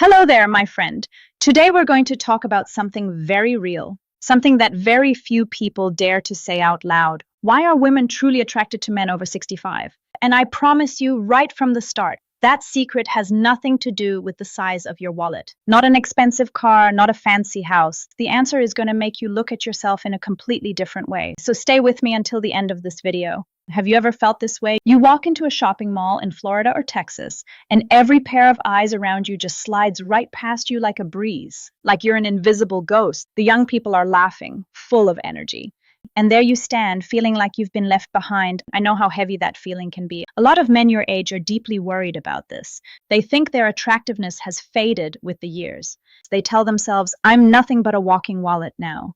Hello there, my friend. Today we're going to talk about something very real, something that very few people dare to say out loud. Why are women truly attracted to men over 65? And I promise you right from the start, that secret has nothing to do with the size of your wallet. Not an expensive car, not a fancy house. The answer is going to make you look at yourself in a completely different way. So stay with me until the end of this video. Have you ever felt this way? You walk into a shopping mall in Florida or Texas, and every pair of eyes around you just slides right past you like a breeze, like you're an invisible ghost. The young people are laughing, full of energy. And there you stand, feeling like you've been left behind. I know how heavy that feeling can be. A lot of men your age are deeply worried about this. They think their attractiveness has faded with the years. They tell themselves, I'm nothing but a walking wallet now.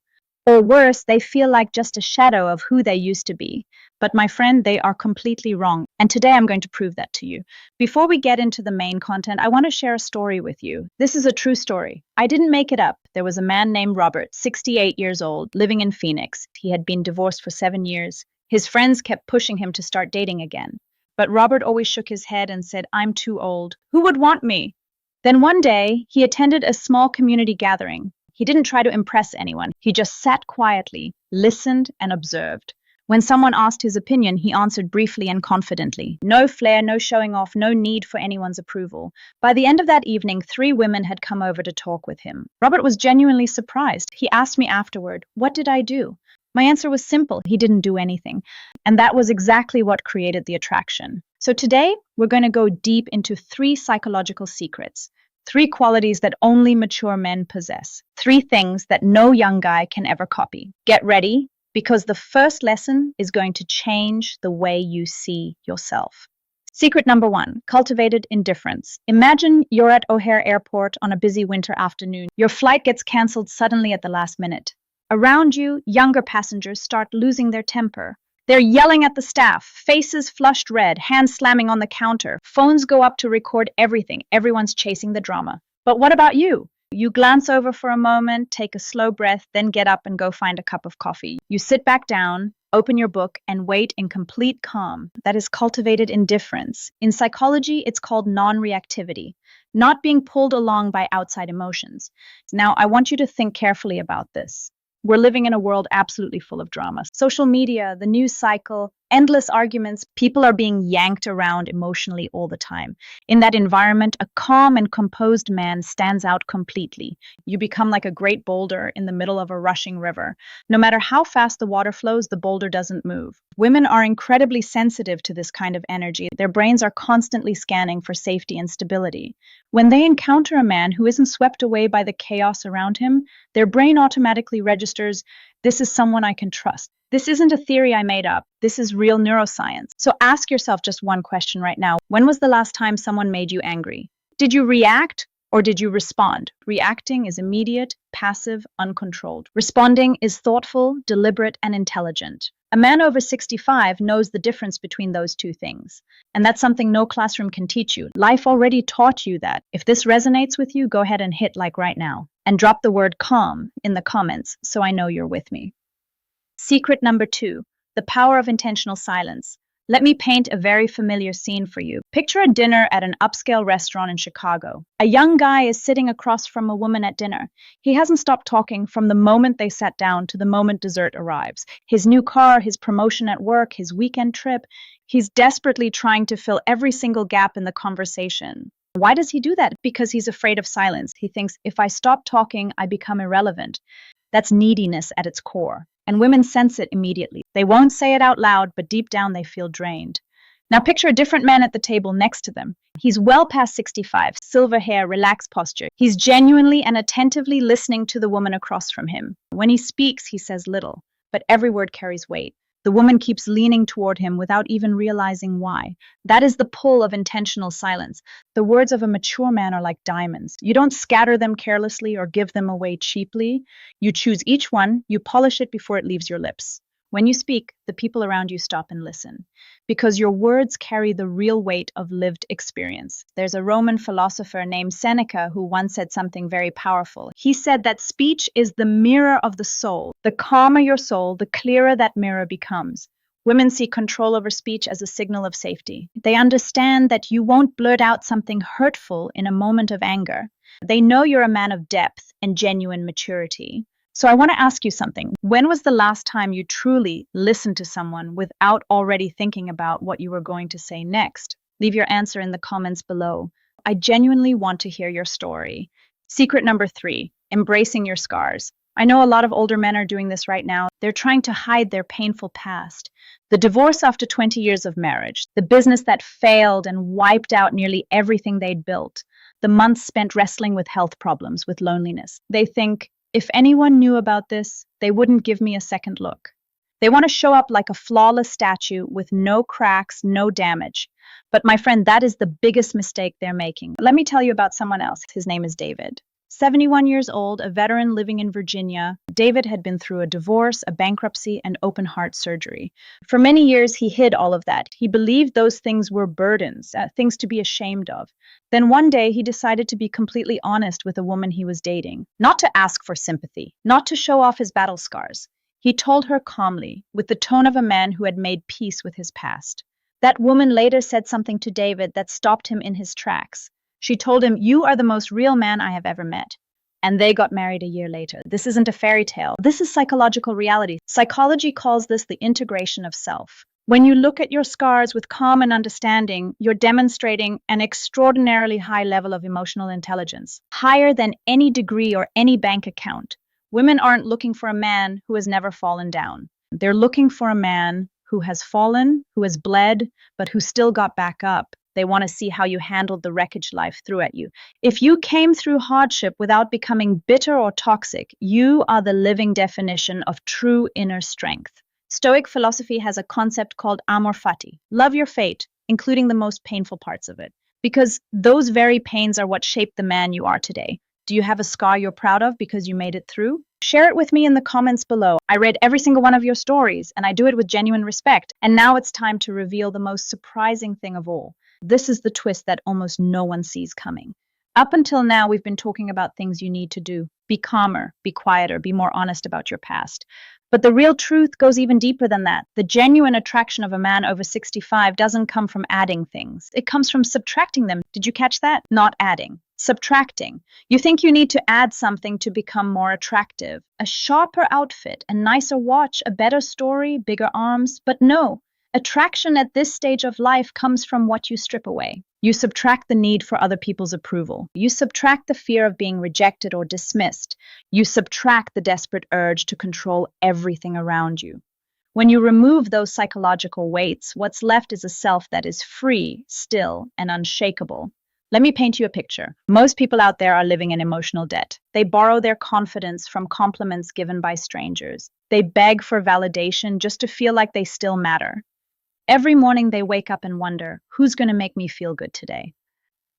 Or worse, they feel like just a shadow of who they used to be. But my friend, they are completely wrong. And today I'm going to prove that to you. Before we get into the main content, I want to share a story with you. This is a true story. I didn't make it up. There was a man named Robert, 68 years old, living in Phoenix. He had been divorced for 7 years. His friends kept pushing him to start dating again. But Robert always shook his head and said, I'm too old. Who would want me? Then one day, he attended a small community gathering. He didn't try to impress anyone. He just sat quietly, listened, and observed. When someone asked his opinion, he answered briefly and confidently. No flair, no showing off, no need for anyone's approval. By the end of that evening, 3 women had come over to talk with him. Robert was genuinely surprised. He asked me afterward, what did I do? My answer was simple. He didn't do anything. And that was exactly what created the attraction. So today, we're going to go deep into 3 psychological secrets. 3 qualities that only mature men possess. 3 things that no young guy can ever copy. Get ready, because the first lesson is going to change the way you see yourself. Secret number 1, cultivated indifference. Imagine you're at O'Hare Airport on a busy winter afternoon. Your flight gets canceled suddenly at the last minute. Around you, younger passengers start losing their temper. They're yelling at the staff, faces flushed red, hands slamming on the counter. Phones go up to record everything. Everyone's chasing the drama. But what about you? You glance over for a moment, take a slow breath, then get up and go find a cup of coffee. You sit back down, open your book, and wait in complete calm. That is cultivated indifference. In psychology, it's called non-reactivity, not being pulled along by outside emotions. Now, I want you to think carefully about this. We're living in a world absolutely full of drama. Social media, the news cycle, endless arguments, people are being yanked around emotionally all the time. In that environment, a calm and composed man stands out completely. You become like a great boulder in the middle of a rushing river. No matter how fast the water flows, the boulder doesn't move. Women are incredibly sensitive to this kind of energy. Their brains are constantly scanning for safety and stability. When they encounter a man who isn't swept away by the chaos around him, their brain automatically registers, this is someone I can trust. This isn't a theory I made up. This is real neuroscience. So ask yourself just one question right now. When was the last time someone made you angry? Did you react or did you respond? Reacting is immediate, passive, uncontrolled. Responding is thoughtful, deliberate, and intelligent. A man over 65 knows the difference between those 2 things. And that's something no classroom can teach you. Life already taught you that. If this resonates with you, go ahead and hit like right now. And drop the word calm in the comments so I know you're with me. Secret number 2, the power of intentional silence. Let me paint a very familiar scene for you. Picture a dinner at an upscale restaurant in Chicago. A young guy is sitting across from a woman at dinner. He hasn't stopped talking from the moment they sat down to the moment dessert arrives. His new car, his promotion at work, his weekend trip. He's desperately trying to fill every single gap in the conversation. Why does he do that? Because he's afraid of silence. He thinks, if I stop talking, I become irrelevant. That's neediness at its core. And women sense it immediately. They won't say it out loud, but deep down they feel drained. Now picture a different man at the table next to them. He's well past 65, silver hair, relaxed posture. He's genuinely and attentively listening to the woman across from him. When he speaks, he says little, but every word carries weight. The woman keeps leaning toward him without even realizing why. That is the pull of intentional silence. The words of a mature man are like diamonds. You don't scatter them carelessly or give them away cheaply. You choose each one, you polish it before it leaves your lips. When you speak, the people around you stop and listen, because your words carry the real weight of lived experience. There's a Roman philosopher named Seneca who once said something very powerful. He said that speech is the mirror of the soul. The calmer your soul, the clearer that mirror becomes. Women see control over speech as a signal of safety. They understand that you won't blurt out something hurtful in a moment of anger. They know you're a man of depth and genuine maturity. So I want to ask you something. When was the last time you truly listened to someone without already thinking about what you were going to say next? Leave your answer in the comments below. I genuinely want to hear your story. Secret number 3, embracing your scars. I know a lot of older men are doing this right now. They're trying to hide their painful past. The divorce after 20 years of marriage, the business that failed and wiped out nearly everything they'd built, the months spent wrestling with health problems, with loneliness. They think, if anyone knew about this, they wouldn't give me a second look. They want to show up like a flawless statue with no cracks, no damage. But my friend, that is the biggest mistake they're making. Let me tell you about someone else. His name is David. 71 years old, a veteran living in Virginia, David had been through a divorce, a bankruptcy, and open heart surgery. For many years, he hid all of that. He believed those things were burdens, things to be ashamed of. Then one day, he decided to be completely honest with a woman he was dating, not to ask for sympathy, not to show off his battle scars. He told her calmly, with the tone of a man who had made peace with his past. That woman later said something to David that stopped him in his tracks. She told him, "You are the most real man I have ever met." And they got married a year later. This isn't a fairy tale. This is psychological reality. Psychology calls this the integration of self. When you look at your scars with calm and understanding, you're demonstrating an extraordinarily high level of emotional intelligence, higher than any degree or any bank account. Women aren't looking for a man who has never fallen down. They're looking for a man who has fallen, who has bled, but who still got back up. They want to see how you handled the wreckage life threw at you. If you came through hardship without becoming bitter or toxic, you are the living definition of true inner strength. Stoic philosophy has a concept called amor fati, love your fate, including the most painful parts of it, because those very pains are what shaped the man you are today. Do you have a scar you're proud of because you made it through? Share it with me in the comments below. I read every single one of your stories, and I do it with genuine respect. And now it's time to reveal the most surprising thing of all. This is the twist that almost no one sees coming. Up until now, we've been talking about things you need to do. Be calmer, be quieter, be more honest about your past. But the real truth goes even deeper than that. The genuine attraction of a man over 65 doesn't come from adding things. It comes from subtracting them. Did you catch that? Not adding. Subtracting. You think you need to add something to become more attractive. A sharper outfit, a nicer watch, a better story, bigger arms. But no. Attraction at this stage of life comes from what you strip away. You subtract the need for other people's approval. You subtract the fear of being rejected or dismissed. You subtract the desperate urge to control everything around you. When you remove those psychological weights, what's left is a self that is free, still, and unshakable. Let me paint you a picture. Most people out there are living in emotional debt. They borrow their confidence from compliments given by strangers. They beg for validation just to feel like they still matter. Every morning they wake up and wonder, who's going to make me feel good today?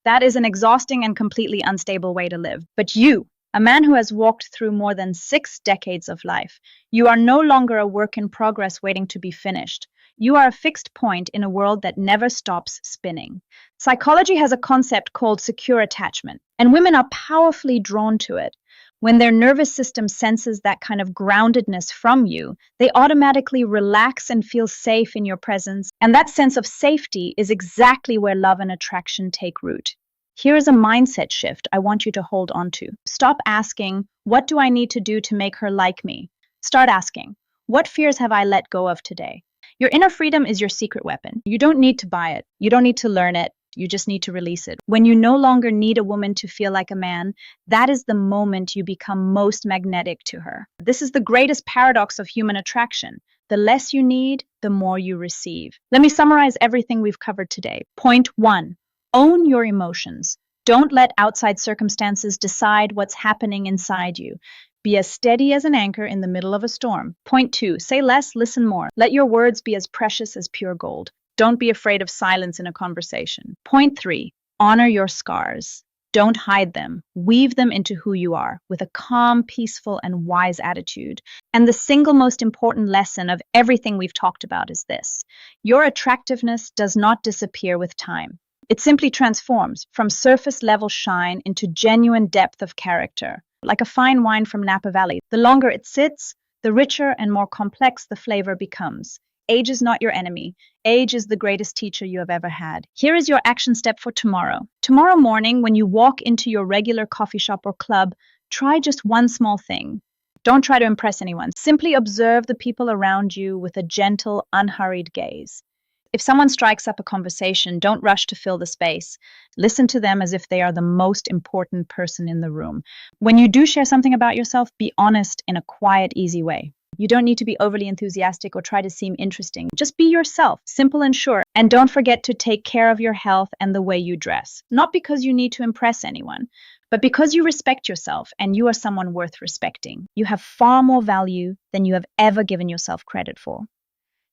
That is an exhausting and completely unstable way to live. But you, a man who has walked through more than 6 decades of life, you are no longer a work in progress waiting to be finished. You are a fixed point in a world that never stops spinning. Psychology has a concept called secure attachment, and women are powerfully drawn to it. When their nervous system senses that kind of groundedness from you, they automatically relax and feel safe in your presence. And that sense of safety is exactly where love and attraction take root. Here is a mindset shift I want you to hold on to. Stop asking, what do I need to do to make her like me? Start asking, what fears have I let go of today? Your inner freedom is your secret weapon. You don't need to buy it. You don't need to learn it. You just need to release it. When you no longer need a woman to feel like a man, that is the moment you become most magnetic to her. This is the greatest paradox of human attraction. The less you need, the more you receive. Let me summarize everything we've covered today. Point 1, own your emotions. Don't let outside circumstances decide what's happening inside you. Be as steady as an anchor in the middle of a storm. Point 2, say less, listen more. Let your words be as precious as pure gold. Don't be afraid of silence in a conversation. Point 3, honor your scars. Don't hide them. Weave them into who you are with a calm, peaceful, and wise attitude. And the single most important lesson of everything we've talked about is this. Your attractiveness does not disappear with time. It simply transforms from surface level shine into genuine depth of character. Like a fine wine from Napa Valley, the longer it sits, the richer and more complex the flavor becomes. Age is not your enemy. Age is the greatest teacher you have ever had. Here is your action step for tomorrow. Tomorrow morning, when you walk into your regular coffee shop or club, try just one small thing. Don't try to impress anyone. Simply observe the people around you with a gentle, unhurried gaze. If someone strikes up a conversation, don't rush to fill the space. Listen to them as if they are the most important person in the room. When you do share something about yourself, be honest in a quiet, easy way. You don't need to be overly enthusiastic or try to seem interesting. Just be yourself, simple and sure. And don't forget to take care of your health and the way you dress. Not because you need to impress anyone, but because you respect yourself and you are someone worth respecting. You have far more value than you have ever given yourself credit for.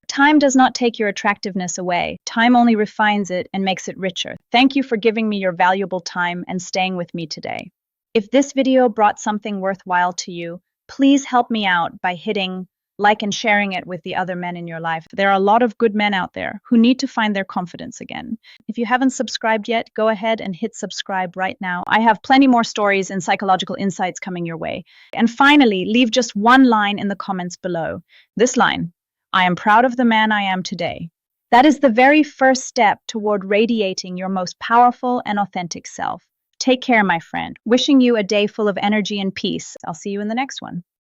Time does not take your attractiveness away. Time only refines it and makes it richer. Thank you for giving me your valuable time and staying with me today. If this video brought something worthwhile to you, please help me out by hitting like and sharing it with the other men in your life. There are a lot of good men out there who need to find their confidence again. If you haven't subscribed yet, go ahead and hit subscribe right now. I have plenty more stories and psychological insights coming your way. And finally, leave just one line in the comments below. This line: I am proud of the man I am today. That is the very first step toward radiating your most powerful and authentic self. Take care, my friend. Wishing you a day full of energy and peace. I'll see you in the next one.